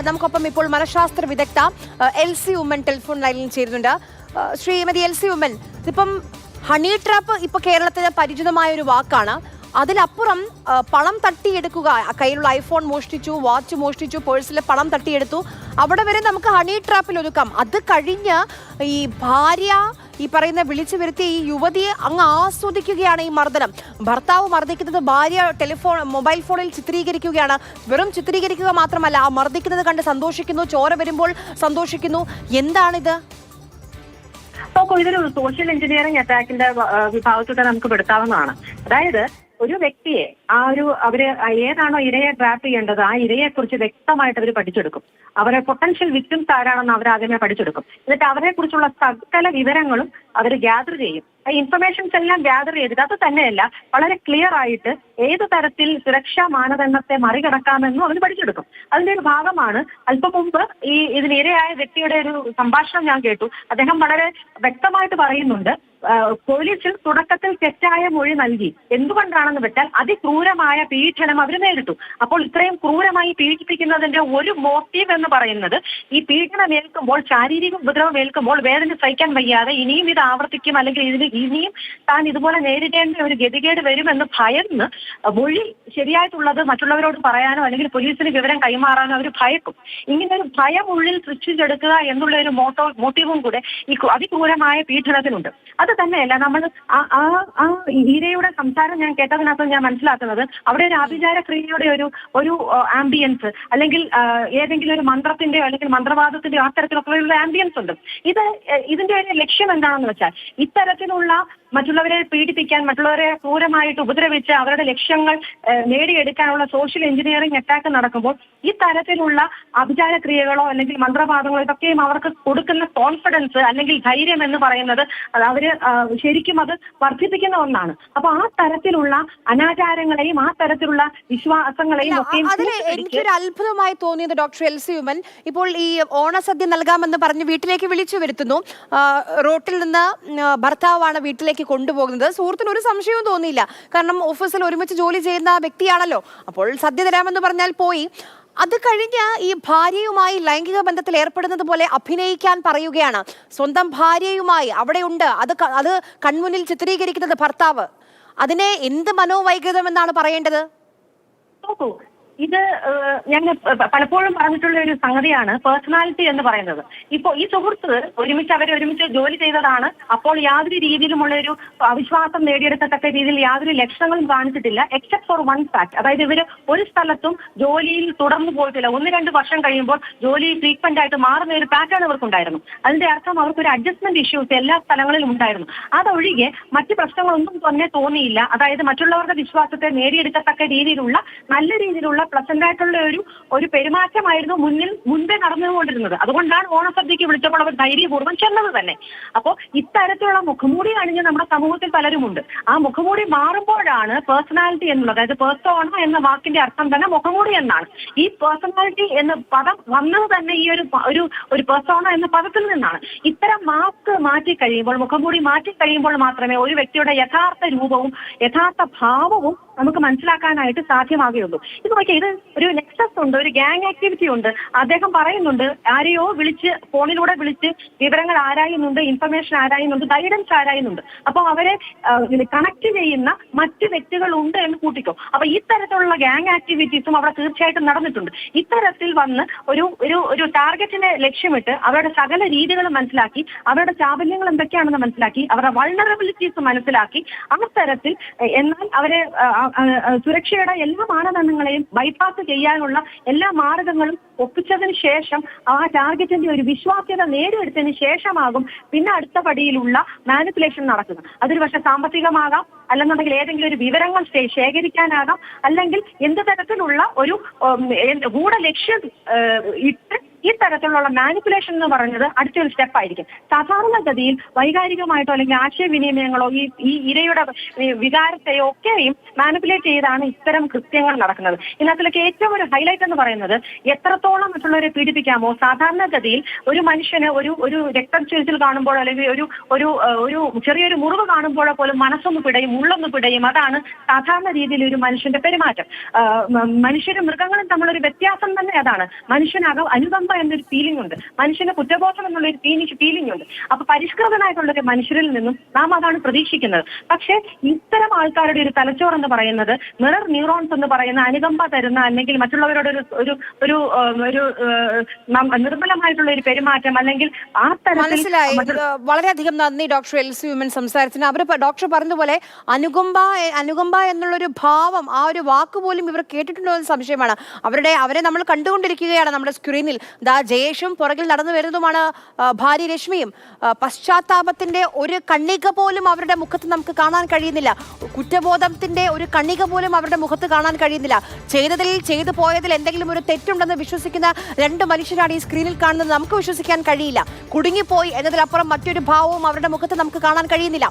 നമുക്കൊപ്പം ഇപ്പോൾ മനഃശാസ്ത്ര വിദഗ്ധ എൽസി ഉമ്മൻ ടെലിഫോൺ ലൈനിൽ ചേരുന്നുണ്ട്. ശ്രീമതി എൽസി ഉമ്മൻ, ഇതിപ്പം ഹണി ട്രാപ്പ് ഇപ്പൊ കേരളത്തിന് പരിചിതമായ ഒരു വാക്കാണ്. അതിലപ്പുറം പണം തട്ടിയെടുക്കുക, കയ്യിലുള്ള ഐഫോൺ മോഷ്ടിച്ചു, വാച്ച് മോഷ്ടിച്ചു, പേഴ്സിലെ പണം തട്ടിയെടുത്തു, അവിടെ വരെ നമുക്ക് ഹണി ട്രാപ്പിൽ ഒതുക്കാം. അത് കഴിഞ്ഞ് ഈ ഭാര്യ ഈ പറയുന്ന വിളിച്ചു വരുത്തി ഈ യുവതിയെ അങ്ങ് ആസ്വദിക്കുകയാണ് ഈ മർദ്ദനം. ഭർത്താവ് മർദ്ദിക്കുന്നത് ഭാര്യ മൊബൈൽ ഫോണിൽ ചിത്രീകരിക്കുകയാണ്. വെറും ചിത്രീകരിക്കുക മാത്രമല്ല, ആ മർദ്ദിക്കുന്നത് കണ്ട് സന്തോഷിക്കുന്നു, ചോര വരുമ്പോൾ സന്തോഷിക്കുന്നു. എന്താണിത്? ഇതൊരു സോഷ്യൽ എഞ്ചിനീയറിംഗ് അറ്റാക്കിന്റെ വിഭാഗത്തിൽ നമുക്ക് പെടുത്താവുന്നതാണ്. അതായത് ഒരു വ്യക്തിയെ അവര് ഏതാണോ ഇരയെ ട്രാപ്പ് ചെയ്യേണ്ടത് ആ ഇരയെ കുറിച്ച് വ്യക്തമായിട്ട് അവർ പഠിച്ചെടുക്കും. അവരെ പൊട്ടൻഷ്യൽ വിക്ടിംസ് ആരാണെന്ന് അവർ ആദ്യമേ പഠിച്ചെടുക്കും. എന്നിട്ട് അവരെ കുറിച്ചുള്ള സകല വിവരങ്ങളും അവർ ഗ്യാദർ ചെയ്യും. ഇൻഫർമേഷൻസ് എല്ലാം ഗ്യാദർ ചെയ്തിട്ട് അത് തന്നെയല്ല, വളരെ ക്ലിയർ ആയിട്ട് ഏത് തരത്തിൽ സുരക്ഷാ മാനദണ്ഡത്തെ മറികടക്കാമെന്നും അവർ പഠിച്ചെടുക്കും. അതിന്റെ ഒരു ഭാഗമാണ് അല്പം മുമ്പ് ഇതിനിരയായ വ്യക്തിയുടെ ഒരു സംഭാഷണം ഞാൻ കേട്ടു. അദ്ദേഹം വളരെ വ്യക്തമായിട്ട് പറയുന്നുണ്ട്, പോലീസിൽ തുടക്കത്തിൽ തെറ്റായ മൊഴി നൽകി. എന്തുകൊണ്ടാണെന്ന് വെച്ചാൽ അതിക്രൂരമായ പീഡനം അവർ നേരിട്ടു. അപ്പോൾ ഇത്രയും ക്രൂരമായി പീഡിപ്പിക്കുന്നതിന്റെ ഒരു മോട്ടീവ് എന്ന് പറയുന്നത് ഈ പീഡനം ഏൽക്കുമ്പോൾ, ശാരീരിക ഉപദ്രവം ഏൽക്കുമ്പോൾ വേദന സഹിക്കാൻ വയ്യാതെ ഇനിയും ഇത് ആവർത്തിക്കും, അല്ലെങ്കിൽ ഇനിയും താൻ ഇതുപോലെ നേരിടേണ്ട ഒരു ഗതികേട് വരുമെന്ന് ഭയന്ന് മൊഴി ശരിയായിട്ടുള്ളത് മറ്റുള്ളവരോട് പറയാനോ അല്ലെങ്കിൽ പോലീസിന് വിവരം കൈമാറാനോ അവർ ഭയക്കും. ഇങ്ങനെ ഒരു ഭയം ഉള്ളിൽ സൃഷ്ടിച്ചെടുക്കുക എന്നുള്ള ഒരു മോട്ടീവും കൂടെ ഈ അതിക്രൂരമായ പീഡനത്തിനുണ്ട്. അത് തന്നെയല്ല, നമ്മൾ ആ ഈരയുടെ സംസാരം ഞാൻ കേട്ടതിനകത്ത് ഞാൻ മനസ്സിലാക്കുന്നത് അവിടെ ഒരു ആഭിചാര ക്രിയയുടെ ഒരു ആംബിയൻസ്, അല്ലെങ്കിൽ ഏതെങ്കിലും ഒരു മന്ത്രത്തിന്റെയോ അല്ലെങ്കിൽ മന്ത്രവാദത്തിന്റെയോ ആ തരത്തിലൊക്കെയുള്ള ആംബിയൻസ് ഉണ്ട്. ഇതിന്റെ ഒരു ലക്ഷ്യം എന്താണെന്ന് വെച്ചാൽ ഇത്തരത്തിലുള്ള മറ്റുള്ളവരെ പീഡിപ്പിക്കാൻ, മറ്റുള്ളവരെ ക്രൂരമായിട്ട് ഉപദ്രവിച്ച് അവരുടെ ലക്ഷ്യങ്ങൾ നേടിയെടുക്കാനുള്ള സോഷ്യൽ എഞ്ചിനീയറിംഗ് അറ്റാക്ക് നടക്കുമ്പോൾ ഈ തരത്തിലുള്ള അഭിചാര ക്രിയകളോ അല്ലെങ്കിൽ മന്ത്രവാദങ്ങളോ ഇതൊക്കെയും അവർക്ക് കൊടുക്കുന്ന കോൺഫിഡൻസ് അല്ലെങ്കിൽ ധൈര്യം എന്ന് പറയുന്നത് അവര് ശരിക്കും അത് വർദ്ധിപ്പിക്കുന്ന ഒന്നാണ്. അപ്പൊ ആ തരത്തിലുള്ള അനാചാരങ്ങളെയും ആ തരത്തിലുള്ള വിശ്വാസങ്ങളെയും ഒക്കെ എനിക്കൊരു അത്ഭുതമായി തോന്നിയത് ഡോക്ടർ എൽസി ഉമ്മൻ, ഇപ്പോൾ ഈ ഓണസദ്യ നൽകാമെന്ന് പറഞ്ഞ് വീട്ടിലേക്ക് വിളിച്ചു വരുത്തുന്നു. റോട്ടിൽ നിന്ന് ഭർത്താവാണ് വീട്ടിലേക്ക് കൊണ്ടുപോകുന്നത്. സുഹൃത്തിന് ഒരു സംശയവും തോന്നിയില്ല, കാരണം ഓഫീസിൽ ഒരുമിച്ച് ജോലി ചെയ്യുന്ന വ്യക്തിയാണല്ലോ. അപ്പോൾ സദ്യ തരാമെന്ന് പറഞ്ഞാൽ പോയി. അത് കഴിഞ്ഞ് ഈ ഭാര്യയുമായി ലൈംഗിക ബന്ധത്തിൽ ഏർപ്പെടുന്നത് പോലെ അഭിനയിക്കാൻ പറയുകയാണ്. സ്വന്തം ഭാര്യയുമായി അവിടെയുണ്ട്, അത് കൺമുന്നിൽ ചിത്രീകരിക്കുന്നത് ഭർത്താവ്. അതിനെ എന്ത് മനോവൈകൃതം എന്നാണ് പറയേണ്ടത്? ഇത് ഞാൻ പലപ്പോഴും പറഞ്ഞിട്ടുള്ള ഒരു സംഗതിയാണ് പേഴ്സണാലിറ്റി എന്ന് പറയുന്നത്. ഇപ്പോൾ ഈ സുഹൃത്ത് ഒരുമിച്ച് ജോലി ചെയ്തതാണ്. അപ്പോൾ യാതൊരു രീതിയിലുമുള്ള ഒരു അവിശ്വാസം നേടിയെടുക്കത്തക്ക രീതിയിൽ യാതൊരു ലക്ഷണങ്ങളും കാണിച്ചിട്ടില്ല, എക്സെപ്റ്റ് ഫോർ വൺ ഫാക്ട്. അതായത് ഇവര് ഒരു സ്ഥലത്തും ജോലിയിൽ തുടർന്നു പോയിട്ടില്ല. 1-2 വർഷം കഴിയുമ്പോൾ ജോലി ഫ്രീക്വന്റ് ആയിട്ട് മാറുന്ന ഒരു പാറ്റേൺ ഇവർക്കുണ്ടായിരുന്നു. അതിന്റെ അർത്ഥം അവർക്കൊരു അഡ്ജസ്റ്റ്മെന്റ് ഇഷ്യൂസ് എല്ലാ സ്ഥലങ്ങളിലും ഉണ്ടായിരുന്നു. അതൊഴികെ മറ്റ് പ്രശ്നങ്ങളൊന്നും തന്നെ തോന്നിയില്ല. അതായത് മറ്റുള്ളവരുടെ വിശ്വാസത്തെ നേടിയെടുക്കത്തക്ക രീതിയിലുള്ള നല്ല രീതിയിലുള്ള പ്ലസന്റ് ആയിട്ടുള്ള ഒരു പെരുമാറ്റമായിരുന്നു മുൻപേ നടന്നുകൊണ്ടിരുന്നത്. അതുകൊണ്ടാണ് ഓണസദ്യക്ക് വിളിച്ചപ്പോൾ അവർ ധൈര്യപൂർവ്വം ചെന്നത് തന്നെ. അപ്പോൾ ഇത്തരത്തിലുള്ള മുഖംമൂടി അണിഞ്ഞ് നമ്മുടെ സമൂഹത്തിൽ പലരുമുണ്ട്. ആ മുഖംമൂടി മാറുമ്പോഴാണ് പേഴ്സണാലിറ്റി എന്നുള്ളത്, അതായത് പേഴ്സോണ എന്ന വാക്കിന്റെ അർത്ഥം തന്നെ മുഖംമൂടി എന്നാണ്. ഈ പേഴ്സണാലിറ്റി എന്ന പദം വന്നത് തന്നെ ഈ ഒരു പേഴ്സോണ എന്ന പദത്തിൽ നിന്നാണ്. ഇത്തരം മാസ്ക് മാറ്റി കഴിയുമ്പോൾ, മുഖംമൂടി മാറ്റി കഴിയുമ്പോൾ മാത്രമേ ഒരു വ്യക്തിയുടെ യഥാർത്ഥ രൂപവും യഥാർത്ഥ ഭാവവും നമുക്ക് മനസ്സിലാക്കാനായിട്ട് സാധ്യമാകുകയുള്ളൂ. ഇത് നോക്കിയാൽ ഇത് ഒരു നെക്സസ് ഉണ്ട്, ഒരു ഗ്യാങ് ആക്ടിവിറ്റി ഉണ്ട്. അദ്ദേഹം പറയുന്നുണ്ട്, ആരെയോ ഫോണിലൂടെ വിളിച്ച് വിവരങ്ങൾ ആരായുന്നുണ്ട്, ഇൻഫർമേഷൻ ആരായുന്നുണ്ട്, ഗൈഡൻസ് ആരായുന്നുണ്ട്. അപ്പോൾ അവരെ കണക്ട് ചെയ്യുന്ന മറ്റ് വ്യക്തികൾ ഉണ്ട് എന്ന് കൂട്ടിക്കോ. അപ്പൊ ഇത്തരത്തിലുള്ള ഗ്യാങ് ആക്ടിവിറ്റീസും അവിടെ തീർച്ചയായിട്ടും നടന്നിട്ടുണ്ട്. ഇത്തരത്തിൽ വന്ന് ഒരു ടാർഗറ്റിനെ ലക്ഷ്യമിട്ട് അവരുടെ സകല രീതികളും മനസ്സിലാക്കി, അവരുടെ ചാബല്യങ്ങൾ എന്തൊക്കെയാണെന്ന് മനസ്സിലാക്കി, അവരുടെ വൾണറബിലിറ്റീസ് മനസ്സിലാക്കി, ആ തരത്തിൽ എന്നാൽ അവരെ സുരക്ഷയുടെ എല്ലാ മാനദണ്ഡങ്ങളെയും ബൈപ്പാസ് ചെയ്യാനുള്ള എല്ലാ മാർഗങ്ങളും ഒപ്പിച്ചതിന് ശേഷം ആ ടാർഗറ്റിന്റെ ഒരു വിശ്വാസ്യത നേടിയെടുത്തതിന് ശേഷമാകും പിന്നെ അടുത്ത പടിയിലുള്ള മാനിപ്പുലേഷൻ നടക്കുക. അതൊരു പക്ഷെ സാമ്പത്തികമാകാം, അല്ലെന്നുണ്ടെങ്കിൽ ഏതെങ്കിലും ഒരു വിവരങ്ങൾ ശേഖരിക്കാനാകാം, അല്ലെങ്കിൽ എന്ത് തരത്തിലുള്ള ഒരു ഗൂഢലക്ഷ്യം ഇട്ട് ഈ തരത്തിലുള്ള മാനിപ്പുലേഷൻ എന്ന് പറയുന്നത് അടുത്തൊരു സ്റ്റെപ്പ് ആയിരിക്കും. സാധാരണഗതിയിൽ വൈകാരികമായിട്ടോ അല്ലെങ്കിൽ ആശയവിനിമയങ്ങളോ ഈ ഇരയുടെ വികാരത്തെയോ ഒക്കെയും മാനിപ്പുലേറ്റ് ചെയ്താണ് ഇത്തരം കൃത്യങ്ങൾ നടക്കുന്നത്. ഇതിനകത്തിലേക്ക് ഏറ്റവും ഒരു ഹൈലൈറ്റ് എന്ന് പറയുന്നത് എത്രത്തോളം മറ്റുള്ളവരെ പീഡിപ്പിക്കാമോ. സാധാരണഗതിയിൽ ഒരു മനുഷ്യന് ഒരു രക്തച്ചൊരിച്ചിൽ കാണുമ്പോൾ അല്ലെങ്കിൽ ഒരു ചെറിയൊരു മുറിവ് കാണുമ്പോൾ പോലും മനസ്സൊന്ന് പിടയും, ഉള്ളൊന്ന് പിടയും. അതാണ് സാധാരണ രീതിയിൽ ഒരു മനുഷ്യന്റെ പെരുമാറ്റം. മനുഷ്യരും മൃഗങ്ങളും തമ്മിലൊരു വ്യത്യാസം തന്നെ അതാണ്. മനുഷ്യനകം അനുകമ്പ എന്നൊരു ഫീലിംഗ് ഉണ്ട്, മനുഷ്യന് കുറ്റബോധം എന്നുള്ളൊരു ഫീലിംഗ് ഉണ്ട്. അപ്പൊ പരിഷ്കൃതനായിട്ടുള്ളൊരു മനുഷ്യരിൽ നിന്നും നാം അതാണ് പ്രതീക്ഷിക്കുന്നത്. പക്ഷെ ഇത്തരം ആൾക്കാരുടെ ഒരു തലച്ചോറ് എന്ന് പറയുന്നത് മിറർ ന്യൂറോൺസ് എന്ന് പറയുന്ന അനുകമ്പ തരുന്ന അല്ലെങ്കിൽ മറ്റുള്ളവരോട് ഒരു നിർമ്മലമായിട്ടുള്ള ഒരു പെരുമാറ്റം അല്ലെങ്കിൽ ആ മനസ്സിലായി. തരത്തിൽ. വളരെയധികം നന്ദി ഡോക്ടർ എൽസി ഉമ്മൻ സംസാരത്തിന്. അവർ ഡോക്ടർ പറഞ്ഞതുപോലെ അനുകമ്പ എന്നുള്ളൊരു ഭാവം, ആ ഒരു വാക്ക് പോലും ഇവർ കേട്ടിട്ടുണ്ടോ എന്ന് സംശയമാണ്. അവരെ നമ്മൾ കണ്ടുകൊണ്ടിരിക്കുകയാണ് നമ്മുടെ സ്ക്രീനിൽ. ജയേഷും പുറകിൽ നടന്നു വരുന്നതുമാണ് ഭാര്യ രശ്മിയും. പശ്ചാത്താപത്തിന്റെ ഒരു കണ്ണിക പോലും അവരുടെ മുഖത്ത് നമുക്ക് കാണാൻ കഴിയുന്നില്ല. കുറ്റബോധത്തിന്റെ ഒരു കണ്ണിക പോലും അവരുടെ മുഖത്ത് കാണാൻ കഴിയുന്നില്ല. ചെയ്തു പോയതിൽ എന്തെങ്കിലും ഒരു തെറ്റുണ്ടെന്ന് വിശ്വസിക്കുന്ന രണ്ട് മനുഷ്യരാണ് ഈ സ്ക്രീനിൽ കാണുന്നത്. നമുക്ക് വിശ്വസിക്കാൻ കഴിയില്ല. കുടുങ്ങിപ്പോയി എന്നതിലപ്പുറം മറ്റൊരു ഭാവവും അവരുടെ മുഖത്ത് നമുക്ക് കാണാൻ കഴിയുന്നില്ല.